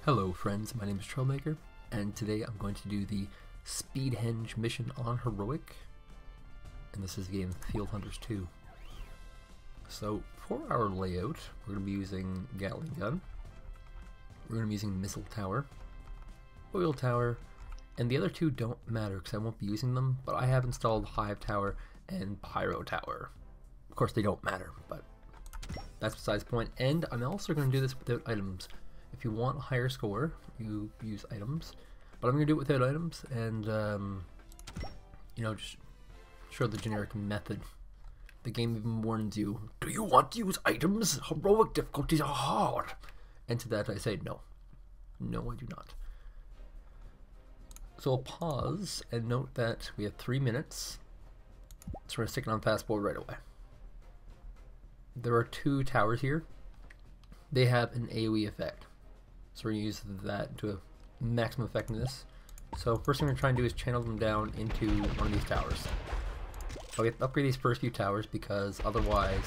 Hello friends, my name is Troublemaker, and today I'm going to do the Speedhenge mission on Heroic, and this is the game Fieldrunners 2. So for our layout, we're going to be using Gatling gun, we're going to be using Missile Tower, Oil Tower, and the other two don't matter because I won't be using them, but I have installed Hive Tower and Pyro Tower. Of course they don't matter, but that's besides the point, and I'm also going to do this without items. If you want a higher score, you use items, but I'm going to do it without items and, you know, just show the generic method. The game even warns you, do you want to use items? Heroic difficulties are hard. And to that I say no. No, I do not. So I'll pause and note that we have 3 minutes, so we're going to stick it on fast forward right away. There are 2 towers here. They have an AoE effect. So we're going to use that to a maximum effectiveness. So first thing we're going to try and do is channel them down into one of these towers. So we have to upgrade these first few towers because otherwise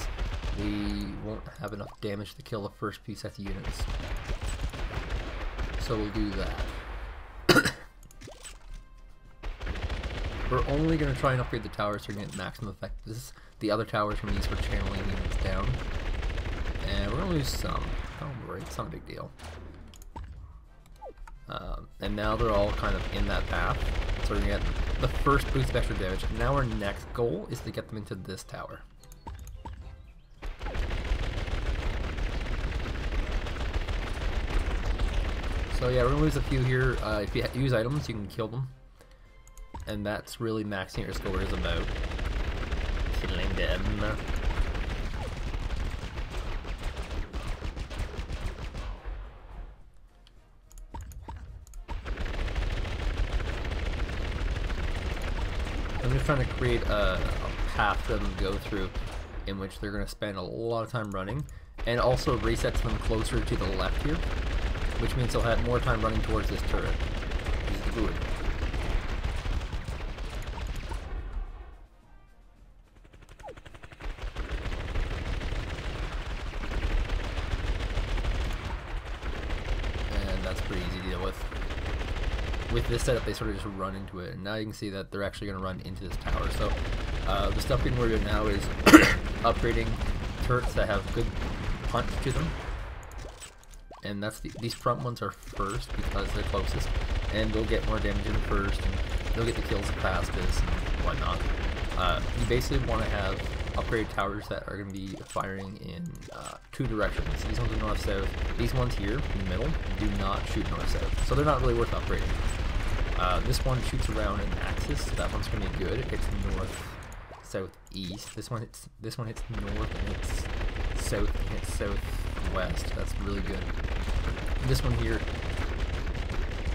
we won't have enough damage to kill the first few sets of units. So we'll do that. We're only going to try and upgrade the towers so we're going to get maximum effectiveness. The other towers from these for channeling units down. And we're going to lose some. Don't worry, it's not a big deal. And now they're all kind of in that path, so we're going to get the first boost of extra damage. And now our next goal is to get them into this tower. So yeah, we're going to lose a few here. If you use items, you can kill them. And that's really maxing your score is about. Killing them. I'm just trying to create a path for them to go through in which they're going to spend a lot of time running, and also resets them closer to the left here, which means they'll have more time running towards this turret, which is good. And that's pretty easy to deal with. With this setup, they sort of just run into it, and now you can see that they're actually going to run into this tower. So the stuff we're doing now is upgrading turrets that have good punch to them, and that's these front ones are first because they're closest, and they'll get more damage in first, and they'll get the kills the fastest and whatnot. You basically want to have upgraded towers that are going to be firing in 2 directions. These ones are north-south. These ones here in the middle do not shoot north-south, so they're not really worth upgrading. This one shoots around an axis, so that one's going to be good. It hits north, south, east. This one hits north and hits south and hits southwest. That's really good. This one here,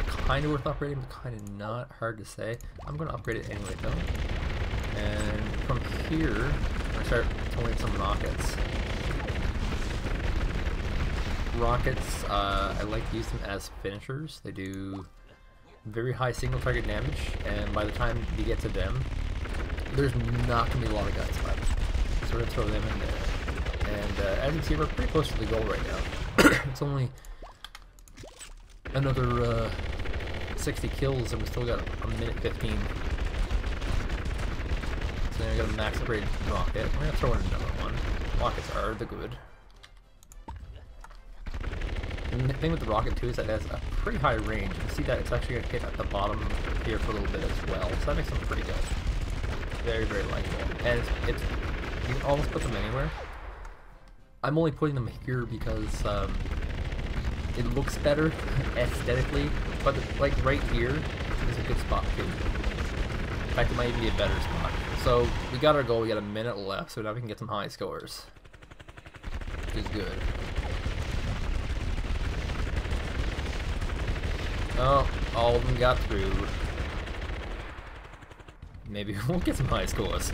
kind of worth upgrading, but kind of not. Hard to say. I'm going to upgrade it anyway though. And from here, I'm going to start throwing some rockets. Rockets, I like to use them as finishers. They do very high single target damage, and by the time you get to them, there's not going to be a lot of guys left. So we're going to throw them in there. And as you can see, we're pretty close to the goal right now. It's only another 60 kills, and we still got a minute 15. So now we got a max upgrade rocket. We're going to throw in another one. Rockets are the good. And the thing with the rocket too is that it has a pretty high range. You can see that it's actually going to hit at the bottom here for a little bit as well, so that makes them pretty good. Very, very likable. And it's you can almost put them anywhere. I'm only putting them here because it looks better aesthetically, but like right here is a good spot too. In fact, it might even be a better spot. So we got our goal. We got a minute left, so now we can get some high scores, which is good. Oh, all of them got through. Maybe we'll get some high scores.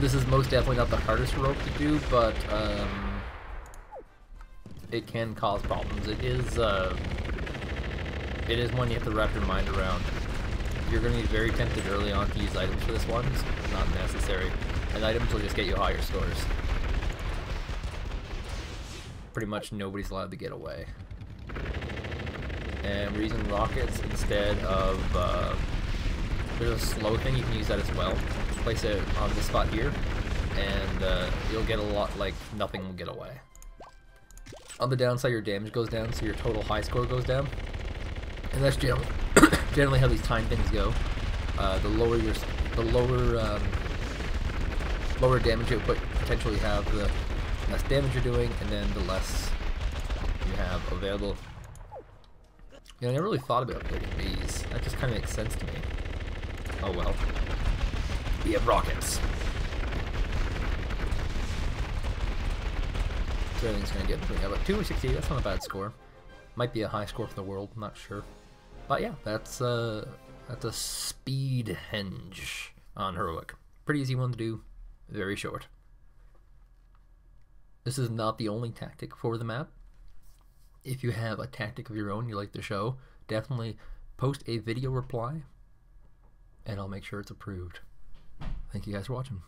This is most definitely not the hardest rope to do, but it can cause problems. It is one you have to wrap your mind around. You're going to be very tempted early on to use items for this one. It's not necessary. And items will just get you higher scores. pretty much nobody's allowed to get away. And we're using rockets instead of, there's a slow thing, you can use that as well. Place it on this spot here, and you'll get a lot, like, nothing will get away. On the downside, your damage goes down, so your total high score goes down. And that's generally how these time things go. The lower damage you potentially have, the less damage you're doing, and then the less you have available. You know, I never really thought about upgrading these. That just kind of makes sense to me. Oh well. We have rockets. So everything's gonna get between about 260. That's not a bad score. Might be a high score for the world. I'm not sure. But yeah, that's a Speedhenge on heroic. Pretty easy one to do. Very short. This is not the only tactic for the map. If you have a tactic of your own you like to show, definitely post a video reply, and I'll make sure it's approved. Thank you guys for watching.